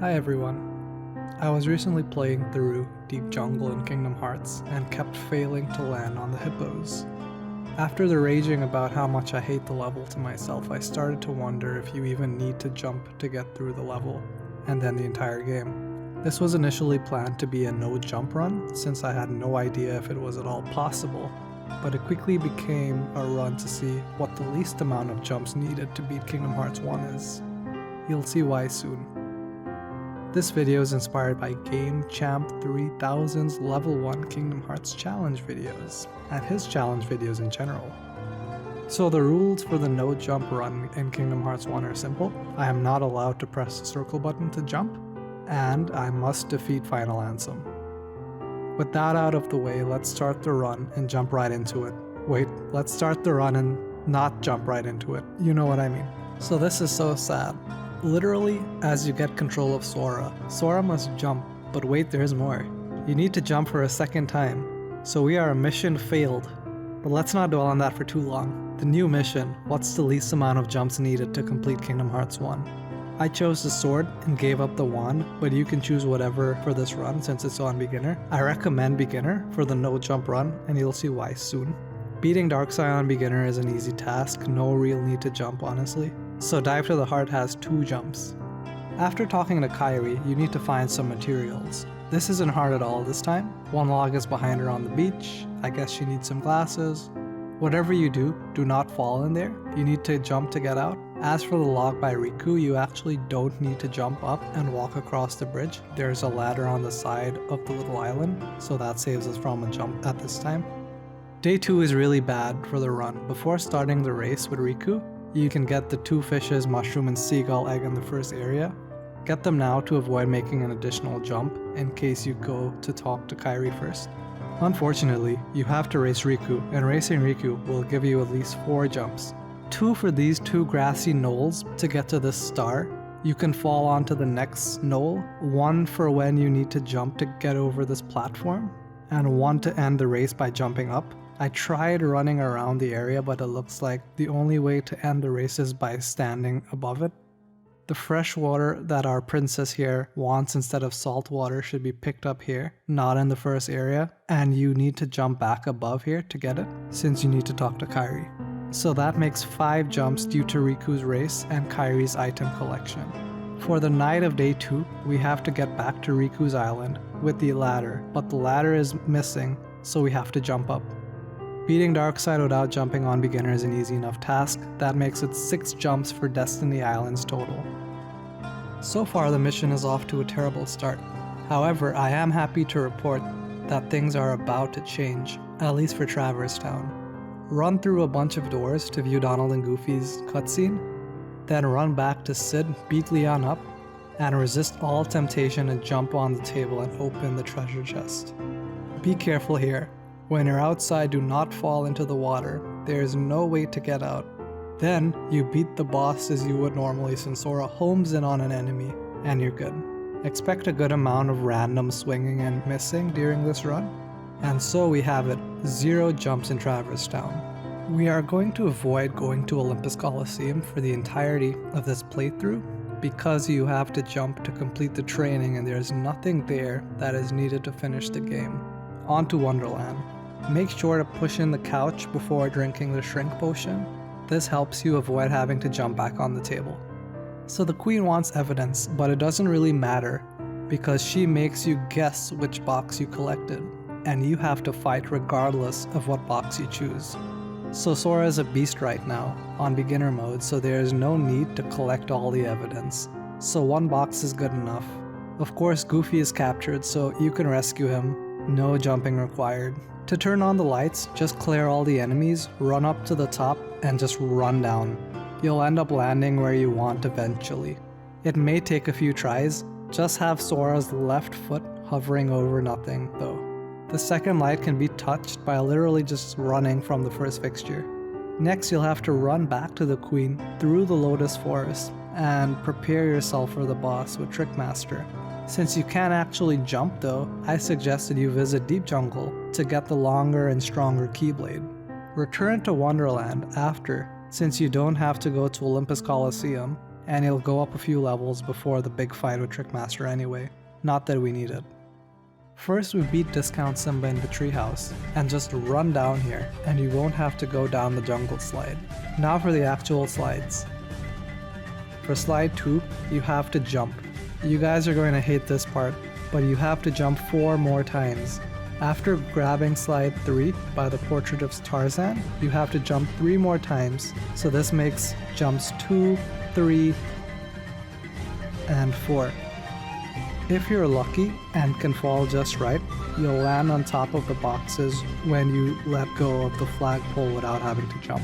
Hi everyone. I was recently playing through Deep Jungle in Kingdom Hearts and kept failing to land on the hippos. After the raging about how much I hate the level to myself, I started to wonder if you even need to jump to get through the level, and then the entire game. This was initially planned to be a no jump run, since I had no idea if it was at all possible, but it quickly became a run to see what the least amount of jumps needed to beat Kingdom Hearts 1 is. You'll see why soon. This video is inspired by Game Champ 3000's Level 1 Kingdom Hearts challenge videos, and his challenge videos in general. So the rules for the no jump run in Kingdom Hearts 1 are simple. I am not allowed to press the circle button to jump, and I must defeat Final Ansem. With that out of the way, let's start the run and jump right into it. Wait, let's start the run and not jump right into it. You know what I mean. So this is so sad. Literally, as you get control of Sora must jump, but wait, there's more. You need to jump for a second time, so we are a mission failed. But let's not dwell on that for too long. The new mission, what's the least amount of jumps needed to complete Kingdom Hearts 1? I chose the sword and gave up the wand, but you can choose whatever for this run since it's on beginner. I recommend beginner for the no jump run, and you'll see why soon. Beating Darkseid on beginner is an easy task, no real need to jump honestly. So Dive to the Heart has 2 jumps. After talking to Kairi, you need to find some materials. This isn't hard at all this time. One log is behind her on the beach. I guess she needs some glasses. Whatever you do, do not fall in there. You need to jump to get out. As for the log by Riku, you actually don't need to jump up and walk across the bridge. There's a ladder on the side of the little island, so that saves us from a jump at this time. Day 2 is really bad for the run. Before starting the race with Riku, you can get the 2 fishes, mushroom, and seagull egg in the first area. Get them now to avoid making an additional jump in case you go to talk to Kairi first. Unfortunately, you have to race Riku, and racing Riku will give you at least 4 jumps. 2 for these 2 grassy knolls to get to this star. You can fall onto the next knoll, 1 for when you need to jump to get over this platform, and 1 to end the race by jumping up. I tried running around the area, but it looks like the only way to end the race is by standing above it. The fresh water that our princess here wants instead of salt water should be picked up here, not in the first area, and you need to jump back above here to get it, since you need to talk to Kairi. So that makes 5 jumps due to Riku's race and Kairi's item collection. For the night of day 2, we have to get back to Riku's island with the ladder, but the ladder is missing, so we have to jump up. Beating Darkseid without jumping on beginner is an easy enough task. That makes it 6 jumps for Destiny Islands total. So far the mission is off to a terrible start. However, I am happy to report that things are about to change, at least for Traverse Town. Run through a bunch of doors to view Donald and Goofy's cutscene, then run back to Sid, beat Leon up, and resist all temptation and jump on the table and open the treasure chest. Be careful here. When you're outside, do not fall into the water. There is no way to get out. Then, you beat the boss as you would normally since Sora homes in on an enemy, and you're good. Expect a good amount of random swinging and missing during this run. And so we have it, 0 jumps in Traverse Town. We are going to avoid going to Olympus Coliseum for the entirety of this playthrough because you have to jump to complete the training and there's nothing there that is needed to finish the game. On to Wonderland. Make sure to push in the couch before drinking the shrink potion. This helps you avoid having to jump back on the table. So the queen wants evidence, but it doesn't really matter because she makes you guess which box you collected, and you have to fight regardless of what box you choose. So Sora is a beast right now, on beginner mode, so there is no need to collect all the evidence. So 1 box is good enough. Of course, Goofy is captured, so you can rescue him. No jumping required. To turn on the lights, just clear all the enemies, run up to the top, and just run down. You'll end up landing where you want eventually. It may take a few tries, just have Sora's left foot hovering over nothing though. The second light can be touched by literally just running from the first fixture. Next, you'll have to run back to the queen through the Lotus Forest and prepare yourself for the boss with Trickmaster. Since you can't actually jump though, I suggested you visit Deep Jungle to get the longer and stronger Keyblade. Return to Wonderland after, since you don't have to go to Olympus Coliseum, and he'll go up a few levels before the big fight with Trickmaster anyway. Not that we need it. First we beat Discount Simba in the treehouse, and just run down here, and you won't have to go down the jungle slide. Now for the actual slides. For slide 2, you have to jump. You guys are going to hate this part, but you have to jump 4 more times. After grabbing slide 3 by the portrait of Tarzan, you have to jump 3 more times, so this makes jumps 2, 3, and 4. If you're lucky and can fall just right, you'll land on top of the boxes when you let go of the flagpole without having to jump.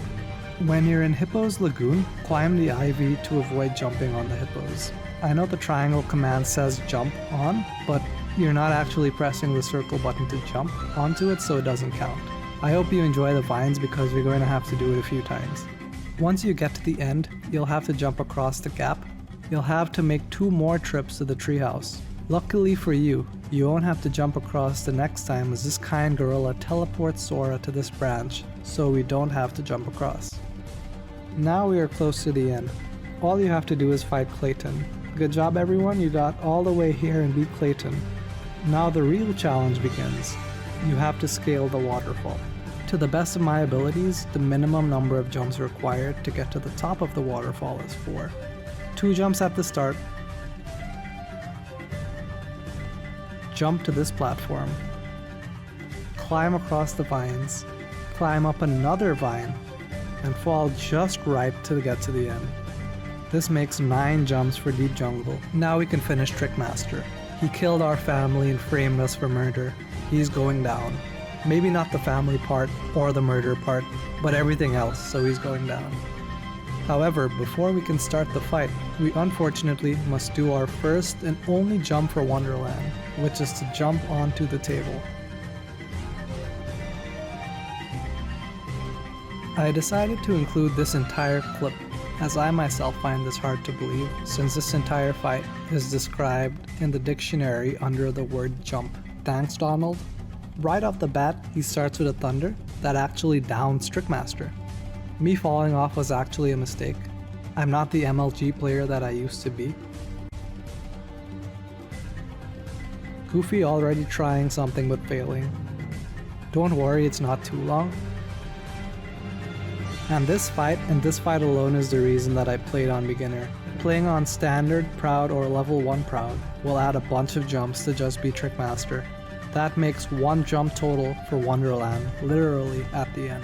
When you're in Hippo's Lagoon, climb the ivy to avoid jumping on the hippos. I know the triangle command says jump on, but you're not actually pressing the circle button to jump onto it, so it doesn't count. I hope you enjoy the vines because you're going to have to do it a few times. Once you get to the end, you'll have to jump across the gap. You'll have to make 2 more trips to the treehouse. Luckily for you, you won't have to jump across the next time as this kind gorilla teleports Sora to this branch, so we don't have to jump across. Now we are close to the end. All you have to do is fight Clayton. Good job everyone, you got all the way here and beat Clayton. Now the real challenge begins. You have to scale the waterfall. To the best of my abilities, the minimum number of jumps required to get to the top of the waterfall is 4. 2 jumps at the start. Jump to this platform. Climb across the vines. Climb up another vine. And fall just right to get to the end. This makes 9 jumps for Deep Jungle. Now we can finish Trickmaster. He killed our family and framed us for murder. He's going down. Maybe not the family part or the murder part, but everything else, so he's going down. However, before we can start the fight, we unfortunately must do our first and only jump for Wonderland, which is to jump onto the table. I decided to include this entire clip, as I myself find this hard to believe, since this entire fight is described in the dictionary under the word jump. Thanks, Donald. Right off the bat, he starts with a thunder that actually downs Trickmaster. Me falling off was actually a mistake. I'm not the MLG player that I used to be. Goofy already trying something but failing. Don't worry, it's not too long. And this fight alone is the reason that I played on beginner. Playing on standard, proud, or level 1 proud will add a bunch of jumps to just be Trickmaster. That makes 1 jump total for Wonderland, literally at the end.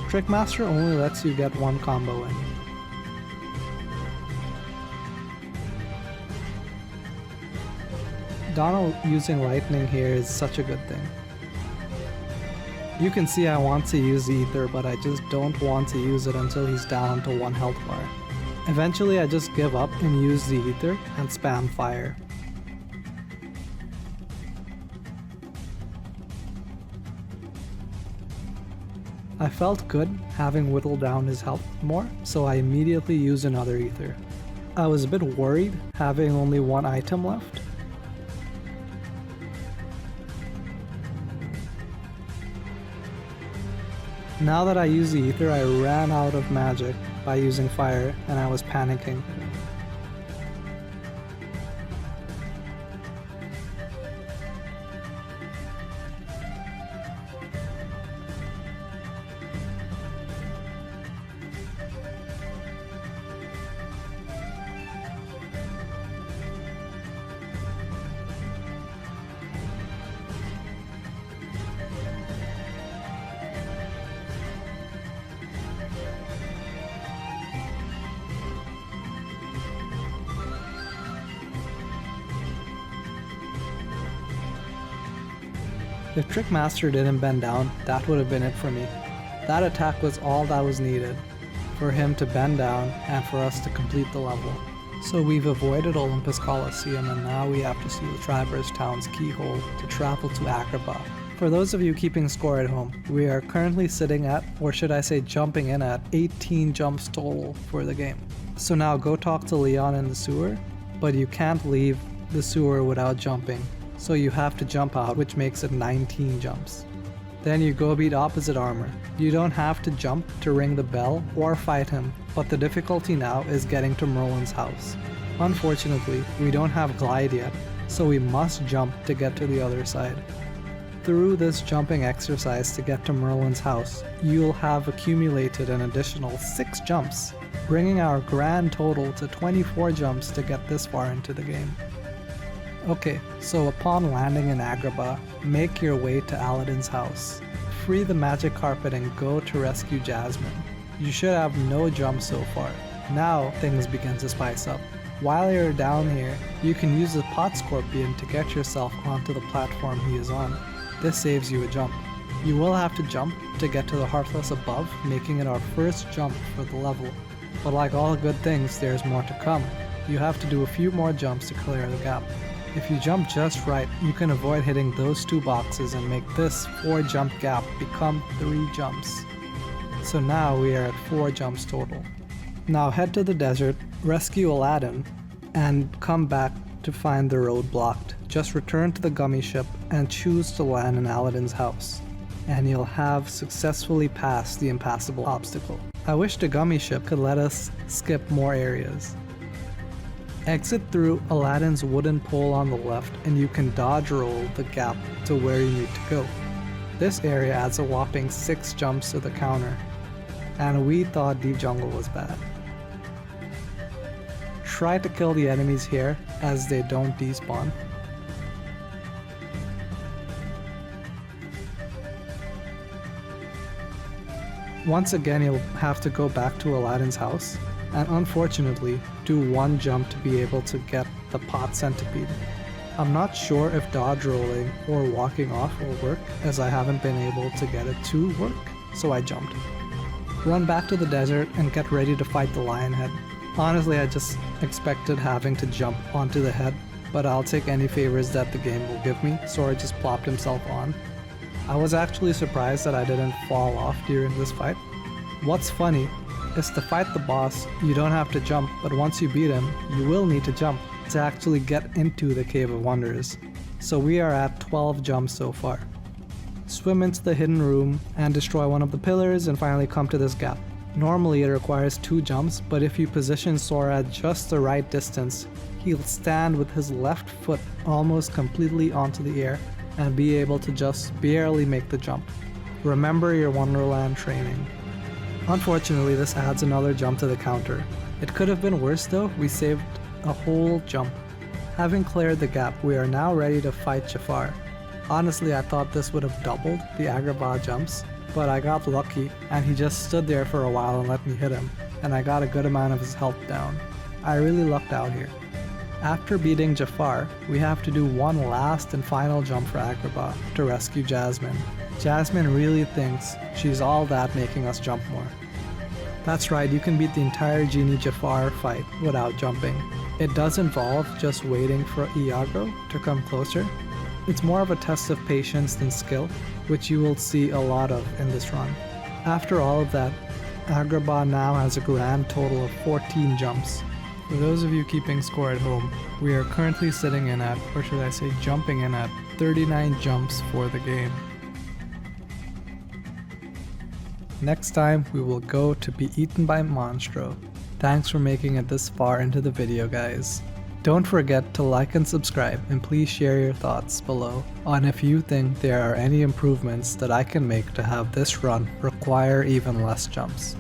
Trickmaster only lets you get 1 combo in. Donald using lightning here is such a good thing. You can see I want to use the ether, but I just don't want to use it until he's down to 1 health bar. Eventually I just give up and use the ether and spam fire. I felt good having whittled down his health more, so I immediately used another ether. I was a bit worried having only 1 item left. Now that I used the ether, I ran out of magic by using fire and I was panicking. If Trickmaster didn't bend down, that would have been it for me. That attack was all that was needed, for him to bend down and for us to complete the level. So we've avoided Olympus Coliseum and now we have to see the Traverse Town's keyhole to travel to Acrobat For those of you keeping score at home, we are currently sitting at, or should I say jumping in at, 18 jumps total for the game. So now go talk to Leon in the sewer, but you can't leave the sewer without jumping, so you have to jump out, which makes it 19 jumps. Then you go beat opposite armor. You don't have to jump to ring the bell or fight him, but the difficulty now is getting to Merlin's house. Unfortunately, we don't have glide yet, so we must jump to get to the other side. Through this jumping exercise to get to Merlin's house, you'll have accumulated an additional 6 jumps, bringing our grand total to 24 jumps to get this far into the game. Okay, so upon landing in Acrobat, make your way to Aladdin's house. Free the magic carpet and go to rescue Jasmine. You should have no jumps so far. Now things begin to spice up. While you're down here, you can use the pot scorpion to get yourself onto the platform he is on. This saves you a jump. You will have to jump to get to the Heartless above, making it our first jump for the level. But like all good things, there's more to come. You have to do a few more jumps to clear the gap. If you jump just right, you can avoid hitting those 2 boxes and make this 4 jump gap become 3 jumps. So now we are at 4 jumps total. Now head to the desert, rescue Aladdin, and come back to find the road blocked. Just return to the gummy ship and choose to land in Aladdin's house, and you'll have successfully passed the impassable obstacle. I wish the gummy ship could let us skip more areas. Exit through Aladdin's wooden pole on the left and you can dodge roll the gap to where you need to go. This area adds a whopping 6 jumps to the counter, and we thought Deep Jungle was bad. Try to kill the enemies here as they don't despawn. Once again, you'll have to go back to Aladdin's house, and unfortunately, do 1 jump to be able to get the pot centipede. I'm not sure if dodge rolling or walking off will work, as I haven't been able to get it to work, so I jumped. Run back to the desert and get ready to fight the lion head. Honestly, I just expected having to jump onto the head, but I'll take any favors that the game will give me, Sora just plopped himself on. I was actually surprised that I didn't fall off during this fight. What's funny is to fight the boss, you don't have to jump, but once you beat him, you will need to jump to actually get into the Cave of Wonders. So we are at 12 jumps so far. Swim into the hidden room and destroy one of the pillars and finally come to this gap. Normally it requires 2 jumps, but if you position Sora at just the right distance, he'll stand with his left foot almost completely onto the air and be able to just barely make the jump. Remember your Wonderland training. Unfortunately, this adds another jump to the counter. It could have been worse though, we saved a whole jump. Having cleared the gap, we are now ready to fight Jafar. Honestly, I thought this would have doubled the Acrobat jumps, but I got lucky and he just stood there for a while and let me hit him, and I got a good amount of his health down. I really lucked out here. After beating Jafar, we have to do one last and final jump for Acrobat to rescue Jasmine. Jasmine really thinks she's all that making us jump more. That's right, you can beat the entire Genie Jafar fight without jumping. It does involve just waiting for Iago to come closer. It's more of a test of patience than skill, which you will see a lot of in this run. After all of that, Acrobat now has a grand total of 14 jumps. For those of you keeping score at home, we are currently sitting in at, or should I say jumping in at, 39 jumps for the game. Next time we will go to be eaten by Monstro. Thanks for making it this far into the video, guys. Don't forget to like and subscribe, and please share your thoughts below on if you think there are any improvements that I can make to have this run require even less jumps.